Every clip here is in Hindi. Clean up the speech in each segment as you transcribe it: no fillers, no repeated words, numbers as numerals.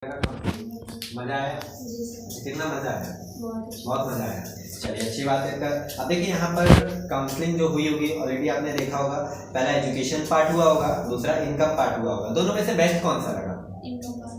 मजा आया? कितना मजा आया? बहुत मजा आया। चलिए अच्छी बात है। अब देखिए यहाँ पर काउंसलिंग जो हुई होगी ऑलरेडी आपने देखा होगा। पहला एजुकेशन पार्ट हुआ होगा, दूसरा इनकम पार्ट हुआ होगा। दोनों में से बेस्ट कौन सा लगा?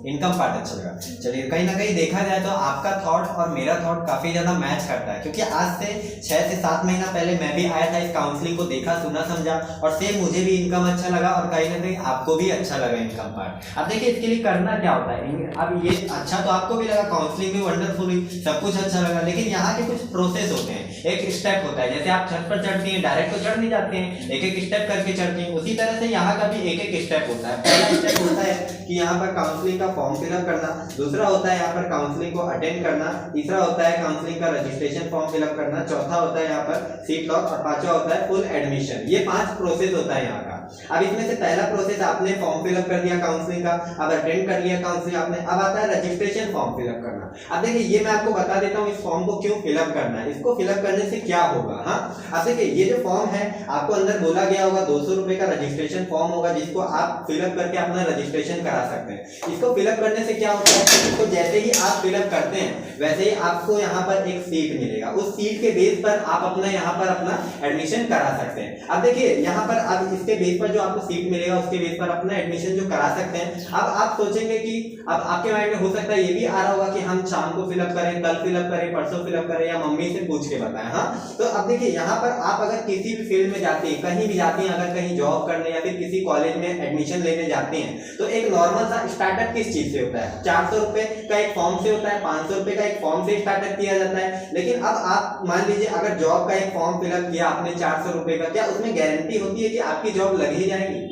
इनकम पार्ट अच्छा लगा। चलिए कहीं ना कहीं देखा जाए तो आपका थॉट और मेरा थॉट काफी ज्यादा मैच करता है, क्योंकि आज से 6 से 7 महीना पहले मैं भी आया था इस काउंसलिंग को, देखा सुना समझा, और सेम मुझे भी इनकम अच्छा लगा और कहीं ना कहीं आपको भी अच्छा लगा इनकम पार्ट। अब देखिए इसके लिए करना क्या होता है। अब ये अच्छा तो आपको भी लगा, काउंसलिंग भी वंडरफुल हुई, सब कुछ अच्छा लगा, लेकिन यहाँ के कुछ प्रोसेस होते हैं, एक स्टेप होता है। जैसे आप छत पर चढ़ते हैं डायरेक्ट तो चढ़ नहीं जाते हैं, एक एक स्टेप करके चढ़ते हैं, उसी तरह से यहाँ का भी एक एक स्टेप होता है। पहला स्टेप होता है कि यहाँ पर काउंसलिंग का फॉर्म फिलअप करना, दूसरा होता है यहाँ पर काउंसलिंग को अटेंड करना, तीसरा होता है काउंसलिंग का रजिस्ट्रेशन फॉर्म फिलअप करना, चौथा होता है यहाँ पर सीट लॉक, और पांचवा होता है फुल एडमिशन। ये 5 प्रोसेस होता है यहाँ का। अब इसमें से पहला प्रोसेस आपने फॉर्म फिलअप कर दिया काउंसलिंग का, अब अटेंड कर लिया काउंसलिंग आपने, अब आता है रजिस्ट्रेशन फॉर्म फिलअप करना। अब देखिए ये मैं आपको बता देता हूँ इस फॉर्म को क्यों फिलअप करना है, इसको फिलअप करने से क्या होगा। हाँ अब देखिए ये जो फॉर्म है आपको अंदर बोला गया होगा 200 रुपए का रजिस्ट्रेशन फॉर्म होगा, जिसको आप फिलअप करके अपना रजिस्ट्रेशन करा सकते हैं। इसको फिलअप करने से क्या होता है, इसको जैसे ही आप फिलअप करते हैं वैसे ही आपको यहाँ पर एक सीट मिलेगा, उस सीट के बेस पर आप अपना यहाँ पर अपना एडमिशन करा सकते हैं। अब देखिए यहाँ पर अब इसके बेस पर जो आपको सीट मिलेगा उसके बेस पर अपना एडमिशन जो करा सकते हैं। अब आप सोचेंगे कि अब आपके माइंड में हो सकता है ये भी आ रहा होगा कि हम शाम को फिलअप करें, कल फिलअप करें, परसों फिलअप करें, या मम्मी से पूछ के बताएं। हाँ तो अब देखिए यहाँ पर आप अगर किसी भी फील्ड में जाते हैं, कहीं भी जाते हैं, अगर कहीं जॉब करने या फिर किसी कॉलेज में एडमिशन लेने जाते हैं, तो एक नॉर्मल सा स्टार्टअप किस चीज से होता है? 400 रुपए का एक फॉर्म से होता है, 500 रुपए का एक फॉर्म से स्टार्टअप किया जाता है। लेकिन अब आप मान लीजिए अगर जॉब का एक फॉर्म फिलअप किया आपने 400 रुपए का, क्या उसमें गारंटी होती है कि आपकी जॉब लग ही जाएगी?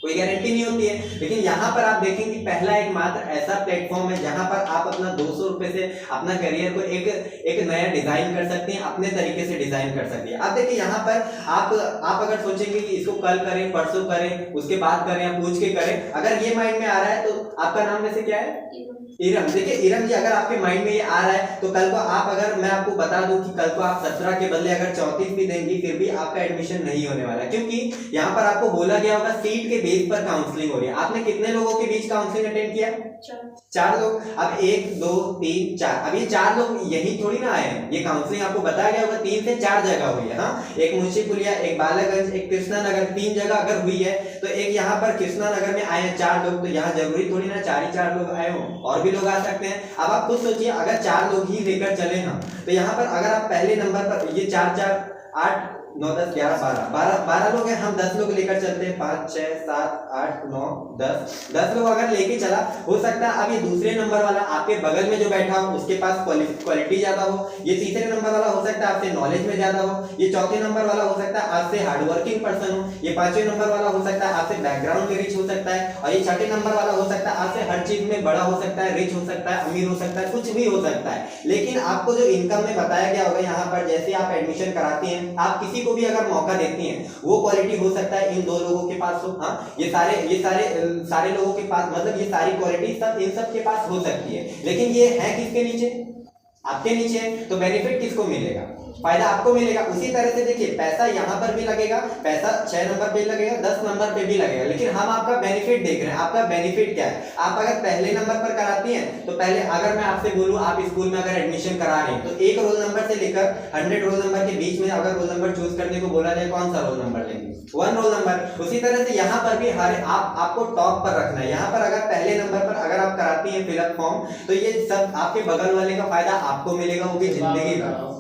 कोई गारंटी नहीं होती है। लेकिन यहाँ पर आप देखेंगे पहला एक मात्र ऐसा प्लेटफॉर्म है जहां पर आप अपना 200 रुपए से अपना करियर को एक नया डिजाइन कर सकते हैं, अपने तरीके से डिजाइन कर सकते हैं। अब देखिए यहाँ पर आप अगर सोचेंगे कि इसको कल करें, परसों करें, उसके बाद करें या पूछ के करें, अगर ये माइंड में आ रहा है तो आपका नाम वैसे क्या है? इरम। देखिए इरम जी, अगर आपके माइंड में ये आ रहा है तो कल को आप, अगर मैं आपको बता दूं कि कल को आप 17 के बदले अगर 34 भी देंगी फिर भी आपका एडमिशन नहीं होने वाला, क्योंकि यहाँ पर आपको बोला गया होगा सीट के बेस पर काउंसलिंग हो रही है। आपने कितने लोगों के बीच काउंसलिंग अटेंड किया? 4 लोग। अब 1 2 3 4, अब ये 4 लोग यही थोड़ी ना आए हैं, ये काउंसलिंग आपको बताया गया होगा 3 से 4 जगह हुई है। हाँ एक मुंशीपुलिया, एक बालागंज, एक कृष्णा नगर, 3 जगह अगर हुई है तो एक यहाँ पर कृष्णा नगर में आए हैं 4 लोग, तो यहाँ जरूरी थोड़ी ना 4 ही 4 लोग आए हो, और भी लोग आ सकते हैं। अब आप खुद सोचिए अगर 4 लोग ही लेकर चले हम, तो यहाँ पर अगर आप पहले नंबर पर ये 4 4 8 9 10 11 12 लोग हैं, हम 10 लोग लेकर चलते हैं, 5 6 7 8 9 10 लोग अगर लेके चला, हो सकता है अब ये दूसरे नंबर वाला आपके बगल में जो बैठा हो उसके पास क्वालिटी ज्यादा हो, ये तीसरे नंबर वाला हो सकता है आपसे नॉलेज में ज्यादा हो, ये चौथे नंबर वाला हो सकता है आपसे हार्डवर्किंग पर्सन हो, ये 5वें नंबर वाला हो सकता है आपसे बैकग्राउंड में रिच हो सकता है, और ये 6ठे नंबर वाला हो सकता है आपसे हर चीज में बड़ा हो सकता है, रिच हो सकता है, अमीर हो सकता है, कुछ भी हो सकता है। लेकिन आपको जो इनकम में बताया गया होगा यहाँ पर, जैसे आप एडमिशन कराती हैं, आप किसी को भी अगर मौका देती हैं, वो क्वालिटी हो सकता है इन 2 लोगों के पास हो। हाँ ये सारे लोगों के पास, मतलब ये सारी क्वालिटी सब इन सब के पास हो सकती है, लेकिन ये है किसके नीचे? आपके नीचे। तो बेनिफिट किसको मिलेगा? फायदा आपको मिलेगा। उसी तरह से देखिए पैसा यहाँ पर भी लगेगा, पैसा 6 नंबर पे लगेगा, 10 नंबर पे भी लगेगा, लेकिन हम आपका बेनिफिट देख रहे हैं। आपका बेनिफिट क्या है? आप अगर पहले नंबर पर कराती हैं तो पहले अगर मैं आपसे बोलूं आप स्कूल में अगर एडमिशन करा रहे हैं तो एक रोल नंबर से लेकर 100 रोल नंबर के बीच में अगर रोल नंबर चूज करने को बोला जाए, कौन सा रोल नंबर लेंगे? 1 रोल नंबर। उसी तरह से यहाँ पर भी आपको टॉप पर रखना है। यहाँ पर अगर पहले नंबर पर अगर आप कराती हैं फिलअप फॉर्म, तो ये सब आपके बगल वाले का फायदा आपको मिलेगा, वो भी जिंदगी भर।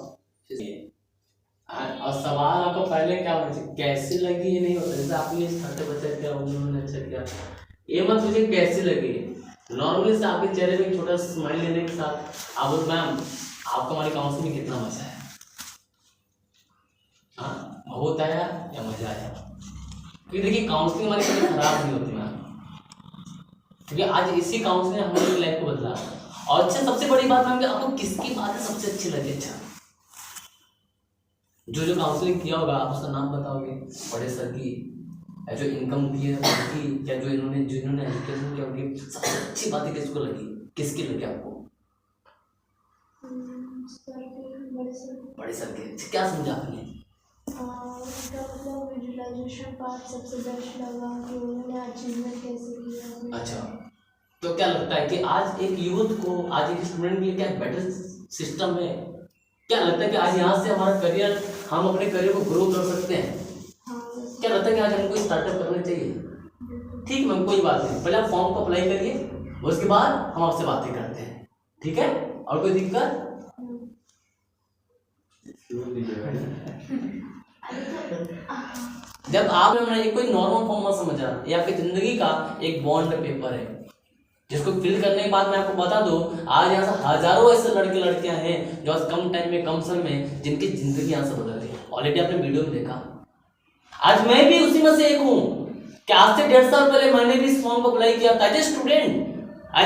और सवाल आपको पहले क्या होना चाहिए, कैसी लगी ये नहीं होता। जैसे आपने छोटे बच्चे क्या उन्होंने अच्छा किया, ये मत पूछिए कैसी लगी। नॉर्मली से आपके चेहरे पे छोटा स्माइल लेने के साथ आप बोल मैम आपका हमारी काउंसलिंग में कितना मजा है, हाँ बहुत आया या मजा आया। क्योंकि देखिए काउंसलिंग हमारी कभी खराब नहीं होती मैम, क्योंकि आज इसी काउंसलिंग ने हमारी लाइफ को बदला। और अच्छा सबसे बड़ी बात मैम कि आपको किसकी बातें सबसे अच्छी लगी? अच्छा जो काउंसलिंग किया होगा आप उसका नाम बताओगे, बड़े सर की या जो इनकम की है उनकी, या जो जिन्होंने एजुकेशन किया उनकी सबसे अच्छी बातें किसको लगी, किसकी लगी आपको? बड़े सर के। क्या समझा आपने? उनका मतलब विजुअलाइजेशन पार्ट सबसे बेस्ट लगा कि उन्होंने अचीवमेंट कैसे किया। अच्छा तो क्या लगता है कि आज एक यूथ को, आज एक स्टूडेंट के लिए क्या बेटर सिस्टम है? क्या लगता है कि आज यहाँ से हमारा करियर, हम अपने करियर को ग्रो कर सकते हैं? हाँ क्या लगता है कि आज हमको स्टार्टअप करना चाहिए? ठीक मैम, कोई बात नहीं, पहले आप फॉर्म को अप्लाई करिए, उसके बाद हम आपसे बातें करते हैं, ठीक है? और कोई दिक्कत? जब आपने एक कोई नॉर्मल फॉर्म मत समझा, ये आपकी जिंदगी का एक बॉन्ड पेपर है जिसको फिल करने के बाद मैं आपको बता दूं, आज यहाँ से हजारों ऐसे लड़के लड़कियां हैं जो आज कम टाइम में, कम समय में जिनकी जिंदगी यहाँ से बदल गई। ऑलरेडी आपने वीडियो में देखा। आज मैं भी उसी में से एक हूँ कि आज से 1.5 साल पहले मैंने भी इस फॉर्म को अप्लाई किया था एज ए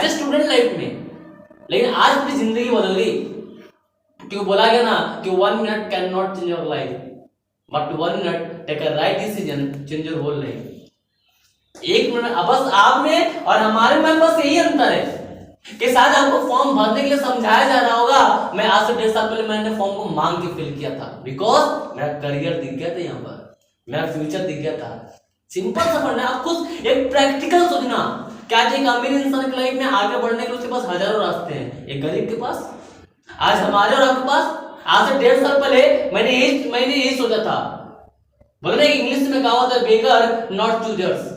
स्टूडेंट लाइफ में, लेकिन आज अपनी जिंदगी बदल गई। क्योंकि बोला गया ना कि 1 minute can not change your life, but 1 minute take a right decision change your whole life. 1 minute बस आप में और हमारे में बस यही अंतर है कि शायद आपको फॉर्म भरने के लिए समझाया जा रहा होगा। मैं आज से 1.5 साल पहले मैंने फॉर्म को मांग के फिल किया था, बिकॉज मेरा करियर दिख गया था, यहाँ पर मेरा फ्यूचर दिख गया था। सिंपल सा पढ़ना, आप खुद एक प्रैक्टिकल सोचना। क्या एक अमीर इंसान की लाइफ में आगे बढ़ने के लिए उसके पास हजारों रास्ते हैं, एक गरीब के पास, आज हमारे और आपके पास, आज से 1.5 साल पहले मैंने यही सोचा था। बोले इंग्लिश में कहावत है, बेगर नॉट चूजर्स,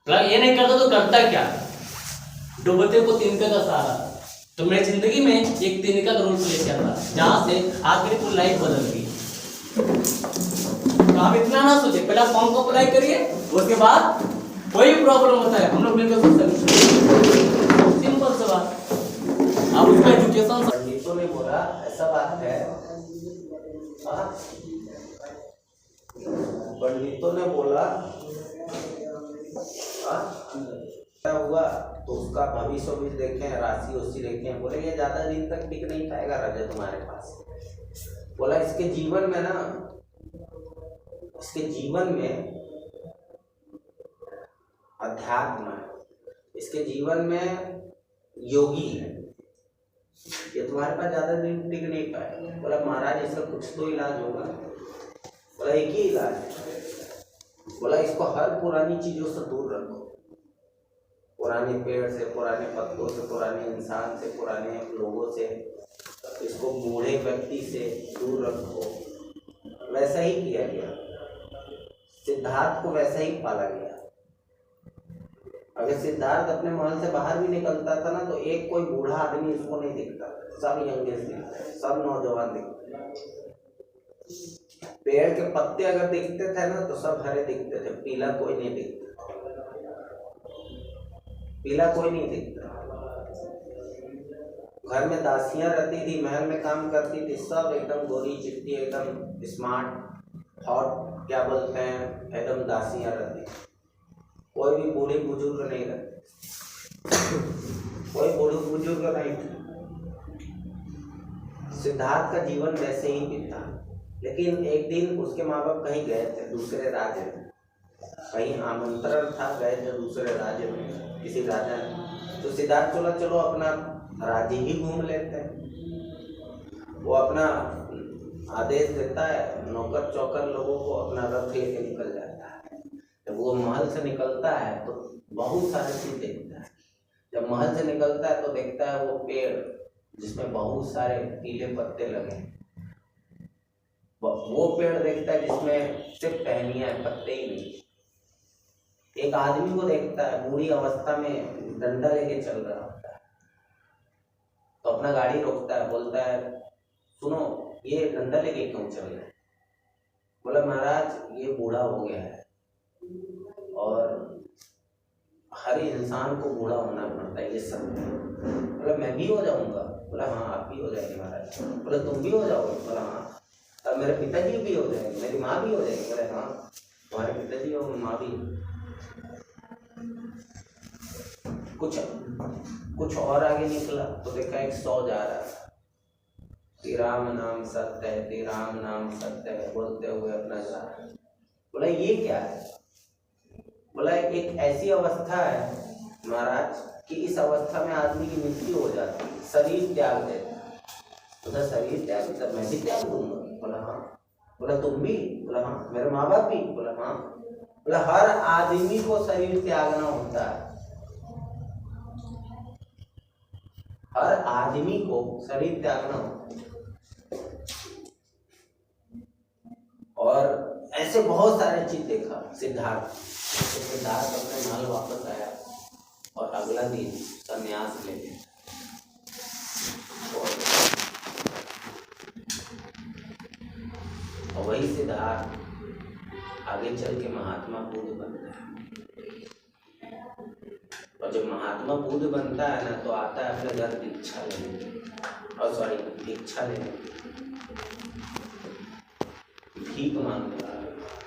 ये नहीं करता तो करता क्या, डूबते को तिनका का सहारा। तो मेरी जिंदगी में एक तिनका का रोल प्ले किया था, जहां से आज मेरी पूरी लाइफ बदल गई। तो आप इतना ना सोचे, पहले आप फॉर्म को अप्लाई करिए, उसके बाद कोई प्रॉब्लम होता है हम लोग मिलकर सिंपल सा बात। आप उसका एजुकेशन, पंडितों ने बोला ऐसा बात है, पंडितों ने बोला क्या हुआ तो उसका भविष्य भी देखें, राशि उसी देखें। बोले ये ज्यादा दिन तक टिक नहीं पाएगा राजा तुम्हारे पास। बोला इसके जीवन में ना, इसके जीवन में अध्यात्म है, इसके जीवन में योगी है, ये तुम्हारे पास ज्यादा दिन टिक नहीं पाएगा। बोला महाराज इसका कुछ तो इलाज होगा। बोला एक ही इलाज है। बोला इसको हर पुरानी चीजों से दूर रखो, पुराने पेड़ से, पुराने पत्तों से, पुराने इंसान से, पुराने लोगों से, इसको बूढ़े व्यक्ति से दूर रखो। वैसा ही किया गया, सिद्धार्थ को वैसा ही पाला गया। अगर सिद्धार्थ अपने महल से बाहर भी निकलता था ना, तो एक कोई बूढ़ा आदमी उसको नहीं दिखता, सब यंगेस्ट दिखते, सब नौजवान दिखते। पेड़ के पत्ते अगर दिखते थे ना तो सब हरे दिखते थे, पीला कोई नहीं दिखता, पीला कोई नहीं दिखता। घर में दासियां रहती थी, महल में काम करती थी, सब एकदम गोरी चिट्टी, एकदम स्मार्ट हॉट, क्या बोलते हैं, एकदम दासियां रहती। कोई भी बूढ़ी बुजुर्ग नहीं रहती, कोई बूढ़ी बुजुर्ग नहीं थे। सिद्धार्थ का जीवन वैसे ही बीता। लेकिन एक दिन उसके माँ बाप कहीं गए थे दूसरे राज्य में, कहीं आमंत्रण था, गए थे दूसरे राज्य में किसी राजा ने। तो सिद्धार्थ बोला चलो अपना राज्य ही घूम लेते हैं। वो अपना आदेश देता है, नौकर चौकर लोगों को अपना रथ लेके निकल जाता है। जब वो महल से निकलता है तो बहुत सारे चीज देखता है। जब महल से निकलता है तो देखता है वो पेड़ जिसमें बहुत सारे पीले पत्ते लगे हैं। वो पेड़ देखता है जिसमें सिर्फ टहनियां हैं, पत्ते ही नहीं। एक आदमी को देखता है बूढ़ी अवस्था में डंडा लेके चल रहा होता है, तो अपना गाड़ी रोकता है, बोलता है सुनो ये डंडा लेके क्यों चल रहे हैं? बोला महाराज ये बूढ़ा हो गया है और हर इंसान को बूढ़ा होना पड़ता है, ये सब। बोला मैं भी हो जाऊंगा? बोला हाँ आप भी हो जाएंगे महाराज। बोला तुम भी हो जाओगे? बोला हाँ। तब मेरे पिताजी भी हो जाएंगे, मेरी माँ भी हो जाएगी? बोले हाँ तुम्हारे पिताजी और माँ भी। कुछ और आगे निकला तो देखा एक 100 जा रहा है, श्री राम नाम सत्य है, श्री राम नाम सत्य है बोलते हुए अपना जा रहा है। बोला ये क्या है? बोला एक ऐसी अवस्था है महाराज कि इस अवस्था में आदमी की मृत्यु हो जाती है, शरीर त्याग देता है। बोला शरीर त्याग, तब मैं भी त्याग दूंगा? बोला हाँ। बोला तुम भी? बोला हाँ। मेरे माँ बाप भी? बोला हाँ। बोला हर आदमी को शरीर त्यागना होता है। हर आदमी को शरीर त्यागना होता है। और ऐसे बहुत सारे चीज देखा सिद्धार्थ। तो सिद्धार्थ अपने महल वापस आया और अगला दिन संन्यास ले लिया। और वही सिद्धार्थ आगे चल के महात्मा बुद्ध बनता है। और जब महात्मा बुद्ध बनता है ना, तो आता है अपने घर भिक्षा लेने, और सॉरी भिक्षा लेने, भीख मांगने वाला।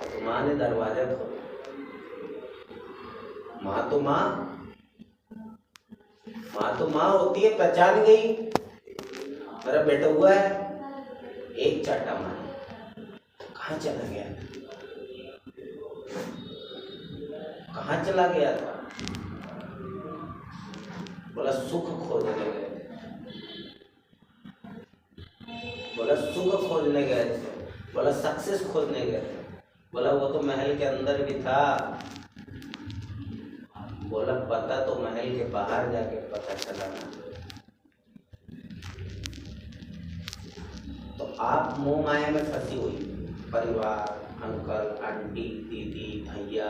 तो माँ ने दरवाजा खोला। माँ तो माँ होती है, पहचान गई मेरा बेटा हुआ है, एक चाटा मारे। कहाँ चला गया था, कहाँ चला गया था? बोला सुख खोजने गए थे। बोला सुख खोजने गए थे। बोला सक्सेस खोजने गए थे। बोला वो तो महल के अंदर भी था। बोला पता तो महल के बाहर जाके पता चला ना। तो आप मोह माया में फंसी हुई, परिवार, अंकल, आंटी, दीदी, भैया।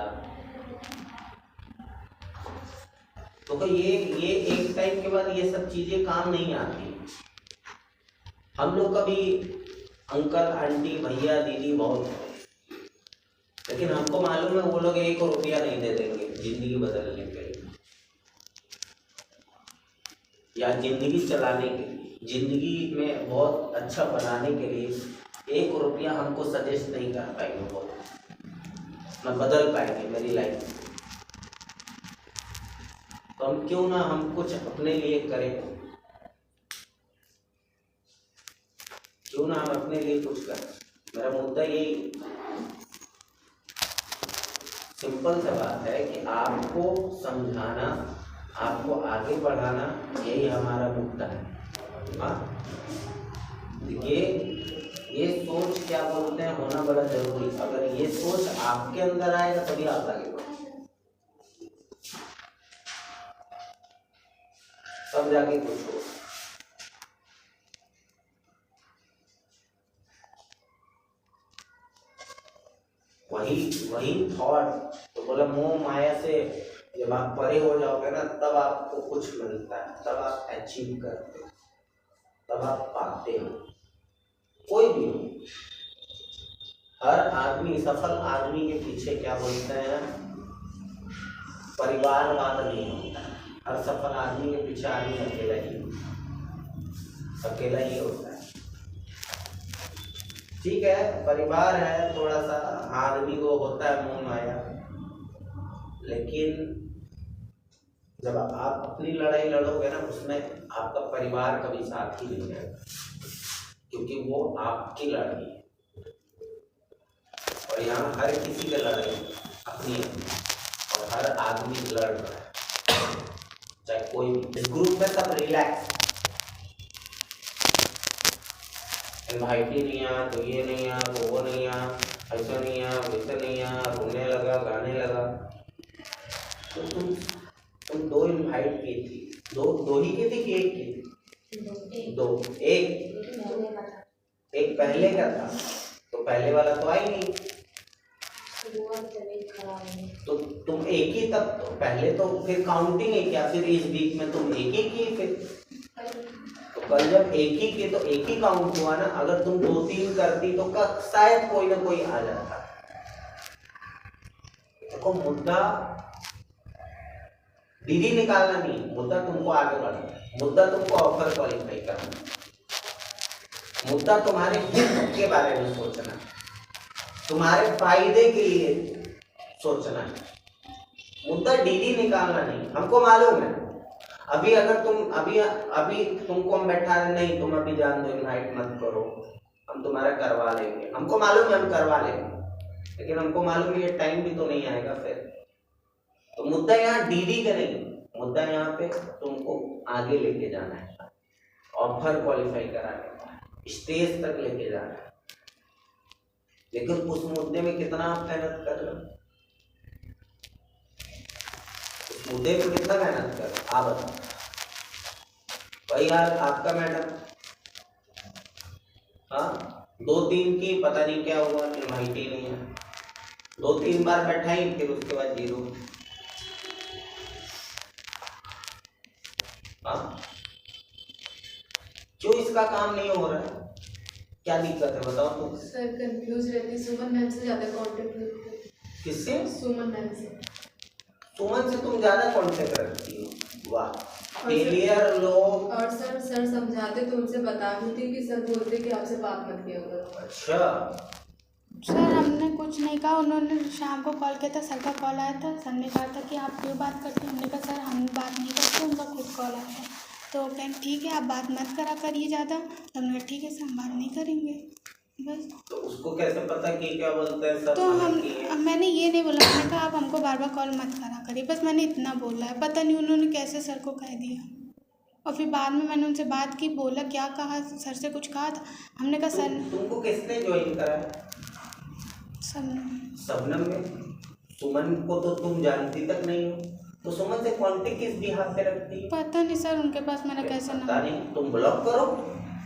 तो ये एक टाइम के बाद ये सब चीजें काम नहीं आती। हम लोग कभी अंकल, आंटी, भैया, दीदी बहुत है, लेकिन हमको मालूम है वो लोग 1 रुपया नहीं दे देंगे जिंदगी बदलने के लिए या जिंदगी चलाने के लिए, जिंदगी में बहुत अच्छा बनाने के लिए 1 रुपया हमको सजेस्ट नहीं कर पाएंगे, वो न बदल पाएंगे मेरी लाइफ। तो हम क्यों ना हम कुछ अपने लिए करें, क्यों ना हम अपने लिए कुछ करें। मेरा मुद्दा यही सिंपल सा बात है कि आपको समझाना, आपको आगे बढ़ाना, यही हमारा मुद्दा है। हाँ, ये सोच क्या बोलते हैं, होना बड़ा जरूरी। अगर ये सोच आपके अंदर आएगा तभी आप आगे बढ़ेंगे, तब जाके कुछ हो। वही थॉट। तो बोला मोह माया से जब आप परे हो जाओगे ना, तब आपको कुछ मिलता है, तब आप अचीव करते हो, तब आप पाते हो। कोई भी हो, हर आदमी, सफल आदमी के पीछे क्या बोलते हैं, परिवारवाद नहीं होता है। हर सफल आदमी के पीछे आदमी अकेला ही होता है। ठीक है, परिवार है, थोड़ा सा आदमी को होता है मोह माया, लेकिन जब आप अपनी लड़ाई लड़ोगे ना, उसमें आपका परिवार कभी साथ ही नहीं रहेगा, क्योंकि वो आपकी लड़ाई है। और यहाँ हर किसी की लड़ाई अपनी है, और हर आदमी लड़ रहा है, चाहे कोई भी। इस ग्रुप में सब रिलैक्स, इनवाइट ही नहीं आया, तो ये नहीं आया, तो वो नहीं आया, ऐसा नहीं आया, वैसा नहीं आया, रोने लगा, गाने लगा। तो तुम 2 इनवाइट की थी, दो ही की थी कि एक की? 2। एक पहले का था, तो पहले वाला तो आई नहीं, तो तुम एक ही। तब तो पहले तो फिर काउंटिंग है क्या? फिर इस वीक में तुम एक ही की, फिर तो कल जब एक ही की तो एक ही काउंट हुआ ना। अगर तुम 2-3 करती तो शायद कोई ना कोई आ जाता। देखो, मुद्दा दीदी निकालना नहीं, मुद्दा तुमको आगे बढ़ना, मुद्दा तुमको ऑफर क्वालिफाई करना, मुद्दा तुम्हारे हित के बारे में सोचना, तुम्हारे फायदे के लिए सोचना है। मुद्दा डीडी निकालना नहीं। हमको मालूम है अभी अगर तुम अभी तुमको हम बैठा रहे, नहीं तुम अभी जान दो, इनवाइट मत करो, हम तुम्हारा करवा लेंगे। हमको मालूम है हम करवा लेंगे, लेकिन हमको मालूम है ये टाइम भी तो नहीं आएगा फिर। तो मुद्दा यहाँ डीडी का नहीं, मुद्दा यहाँ पे तुमको आगे लेके जाना है, ऑफर क्वालिफाई कराने का, स्टेज तक लेके जाना है। लेकिन उस मुद्दे में कितना आप मेहनत कर रहे हो, उस मुद्दे पर कितना मेहनत कर रहे हो आप बताओ। वही यार आपका मैडम, हाँ 2-3 की पता नहीं क्या हुआ, इनवाइट ही नहीं है, 2-3 बार बैठाई फिर उसके बाद 0। हाँ क्यों इसका काम नहीं हो रहा है, क्या दिक्कत है बताओ तुम। सर कंफ्यूज रहती, सुमन मैम से ज्यादा कांटेक्ट रखती हूँ। किससे? सुमन मैम से। सुमन से तुम ज्यादा कांटेक्ट रखती हो, वाह और फेलियर लोग। और सर समझाते तो उनसे बता देती कि सर बोलते कि आपसे बात मत किया करो। अच्छा सर हमने कुछ नहीं कहा, उन्होंने शाम को कॉल किया था, सर का कॉल आया था, सर ने कहा था कि आप क्यों बात करते हैं, हमने कहा सर हम बात नहीं करते, उनका खुद कॉल आया था, तो कहें ठीक है आप बात मत करा करिए ज़्यादा, तो हमने कहा ठीक है सर हम बात नहीं करेंगे बस। तो उसको कैसे पता कि क्या बोलते हैं सब? तो मैंने ये नहीं बोला, मैंने कहा आप हमको बार बार कॉल मत करा करिए, बस मैंने इतना बोला है, पता नहीं उन्होंने कैसे सर को कह दिया। और फिर बाद में मैंने उनसे बात की, बोला क्या कहा, सर से कुछ कहा था, हमने कहा सर तुमको किसने ज्वाइन करा? शबनम में। सुमन को तो तुम जानती तक नहीं हो, तो सुमन से कांटेक्ट किस बिहाफ पे रखती है? पता नहीं सर उनके पास मेरा कैसे पता नहीं, तुम ब्लॉक करो।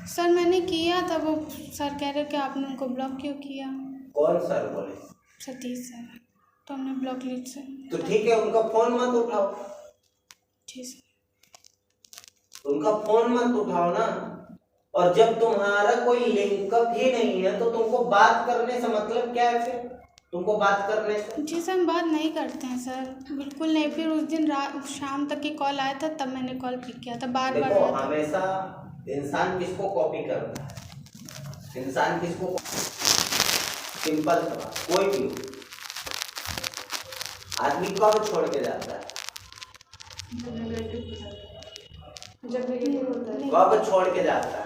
सर मैंने किया था, वो सर कह रहे कि आपने उनको ब्लॉक क्यों किया। कौन सर बोले? सतीश सर, तो हमने ब्लॉक लिस्ट से। तो ठीक है उनका फोन मत उठाओ, जी सर। उनका फोन मत उठाओ ना। और जब तुम्हारा कोई लिंकअप ही नहीं है तो तुमको बात करने से मतलब क्या है? फिर तुमको बात करने से? जी सर हम बात नहीं करते हैं सर, बिल्कुल नहीं। फिर उस दिन रात शाम तक की कॉल आया था, तब मैंने कॉल पिक किया था, बार बार। देखो हमेशा इंसान किसको कॉपी करता है, इंसान किसको, सिंपल सवाल, कोई भी आदमी कब छोड़ के जाता है? जब नेगेटिव होता है। कब छोड़ के जाता है?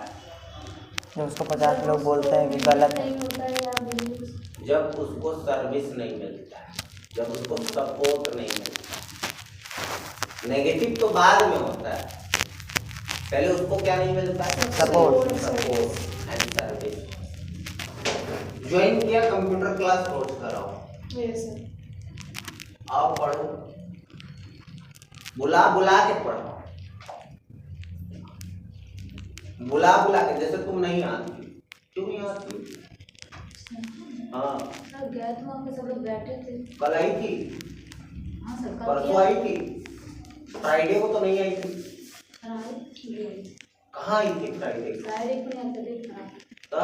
जब उसको 50 लोग बोलते हैं कि गलत है, नहीं होता है या बिल्कुल जब उसको सर्विस नहीं मिलता है, जब उसको सपोर्ट नहीं मिलता। नेगेटिव तो बाद में होता है, पहले उसको क्या नहीं मिलता है? सपोर्ट। And service. ज्वाइन किया, कंप्यूटर क्लास कोर्स कराओ, यस सर। आओ पढ़ो, बुला बुला के पढ़ो, बुला बुला के। जैसे तुम नहीं आती, क्यों नहीं आती? हाँ सर गए थे वहाँ पे, सब लोग बैठे थे। कल आई थी, हाँ सर कल परसों आई थी, फ्राइडे को तो नहीं आई थी। कहाँ आई थी फ्राइडे को? फ्राइडे को नहीं आते थे। तब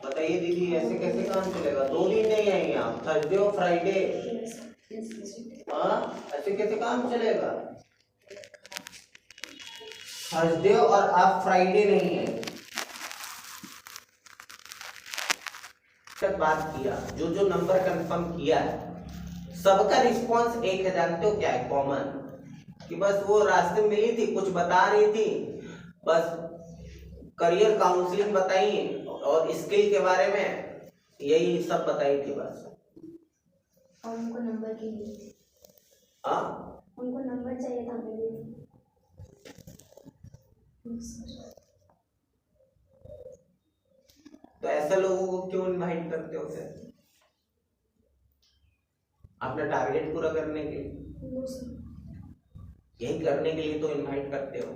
बताइए दीदी, ऐसे कैसे काम चलेगा? 2 दिन नहीं आई आप, थर्सडे और फ्राइडे। हाँ ऐसे कैसे काम चलेगा? थर्सडे और आप फ्राइडे नहीं है। बात किया, जो जो नंबर कंफर्म किया है सबका रिस्पांस एक है। जानते हो क्या है कॉमन? कि बस वो रास्ते में मिली थी, कुछ बता रही थी, बस करियर काउंसलिंग बताई और स्किल के बारे में यही सब बताई थी बस। और उनको नंबर चाहिए, हाँ उनको नंबर चाहिए था मेरे। तो ऐसे लोगों को क्यों इनवाइट करते हो फिर? अपना टारगेट पूरा करने के लिए, यही करने के लिए तो इनवाइट करते हो।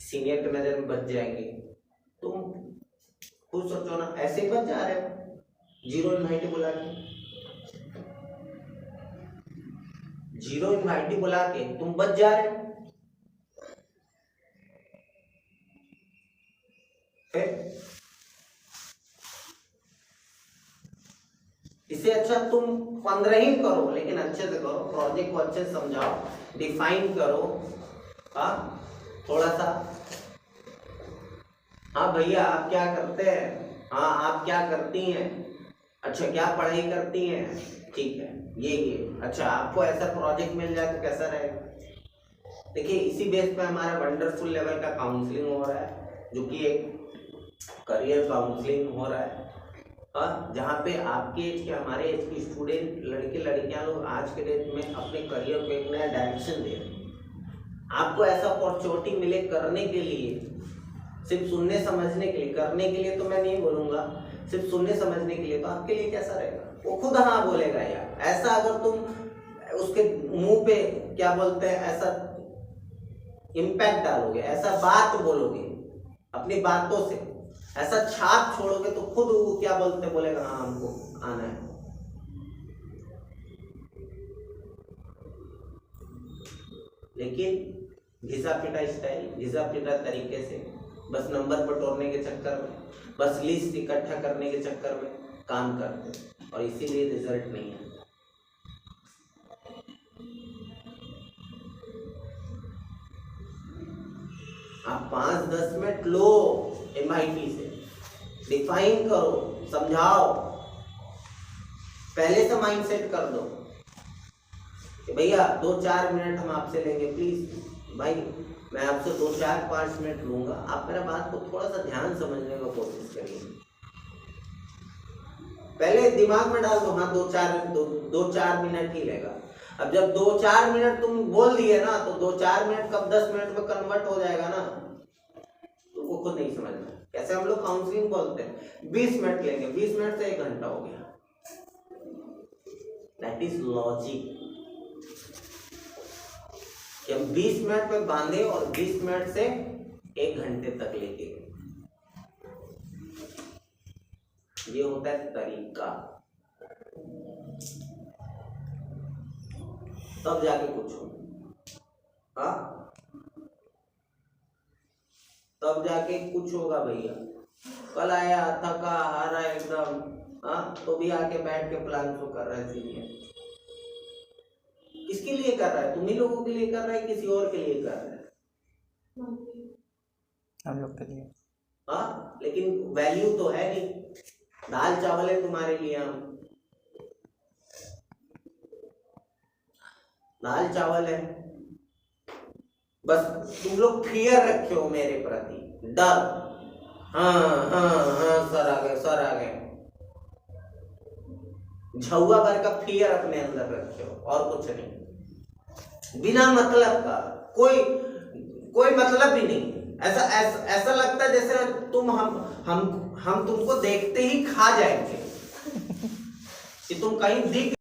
सीनियर की नजर में बच जाएंगे, तुम खुद सोचो ना, ऐसे ही बच जा रहे हो 0 इनवाइट बुला के, 0 इनवाइट बुला के तुम बच जा रहे हो। इससे अच्छा तुम 15 ही करो, लेकिन अच्छे से करो, प्रोजेक्ट को अच्छे से समझाओ, डिफाइन करो। हाँ थोड़ा सा, हाँ भैया आप क्या करते हैं, हाँ आप क्या करती हैं, अच्छा क्या पढ़ाई करती हैं, ठीक है ये अच्छा आपको ऐसा प्रोजेक्ट मिल जाए तो कैसा रहेगा? देखिए इसी बेस पे हमारा वंडरफुल लेवल का काउंसलिंग हो रहा है, जो कि एक करियर काउंसलिंग हो रहा है। हाँ जहाँ पे आपके एज के, हमारे एज के स्टूडेंट, लड़के लड़कियां लोग आज के डेट में अपने करियर को एक नया डायरेक्शन दे रहे हैं। आपको ऐसा अपॉर्चुनिटी मिले करने के लिए, सिर्फ सुनने समझने के लिए, करने के लिए तो मैं नहीं बोलूँगा, सिर्फ सुनने समझने के लिए, तो आपके लिए कैसा रहेगा? वो खुद हाँ बोलेगा यार। ऐसा अगर तुम उसके मुंह पे क्या बोलते हैं, ऐसा इम्पैक्ट डालोगे, ऐसा बात बोलोगे अपनी बातों से, ऐसा छाप छोड़ोगे तो खुद वो क्या बोलेगा हाँ हमको आना है। लेकिन घिसा पिटा स्टाइल, घिसा पिटा तरीके से बस नंबर बटोरने के चक्कर में, बस लिस्ट इकट्ठा करने के चक्कर में काम करते हैं और इसीलिए रिजल्ट नहीं है। आप 5-10 मिनट लो MIT से, डिफाइन करो, समझाओ, पहले से माइंड सेट कर दो कि भैया 2-4 मिनट हम आपसे लेंगे प्लीज भाई, मैं आपसे 2-4-5 मिनट लूंगा, आप मेरा बात को थोड़ा सा ध्यान समझने का कोशिश करिए। पहले दिमाग में डाल दो हाँ 2-4 मिनट ही लेगा। अब जब 2-4 मिनट तुम बोल दिए ना तो 2-4 मिनट कब 10 मिनट में कन्वर्ट हो जाएगा ना, तुमको खुद नहीं समझना। कैसे हम लोग काउंसलिंग बोलते हैं 20 मिनट लेंगे, 20 मिनट से 1 घंटा हो गया। दैट इज लॉजिक कि हम 20 मिनट में बांधे और 20 मिनट से 1 घंटे तक लेके, ये होता है तरीका। तब जाके कुछ हो, हाँ तब जाके कुछ होगा भैया। कल आया थका हारा एकदम, हाँ तो भी आके बैठ के प्लान तो कर रहा है सीनियर। किसके लिए कर रहा है? तुम्ही लोगों के लिए कर रहा है, किसी और के लिए कर रहा है? हम लोग के लिए। हाँ लेकिन वैल्यू तो है नहीं, दाल चावल है तुम्हारे लिए, हम दाल चावल है, बस तुम लोग फियर रखे हो मेरे प्रति, डर। हाँ हाँ हाँ सर आ गए, सर आ गए, झुआ भर का फियर अपने अंदर रखे हो और कुछ नहीं, बिना मतलब का, कोई मतलब भी नहीं। ऐसा लगता है जैसे तुम हम तुमको देखते ही खा जाएंगे कि तुम कहीं दिख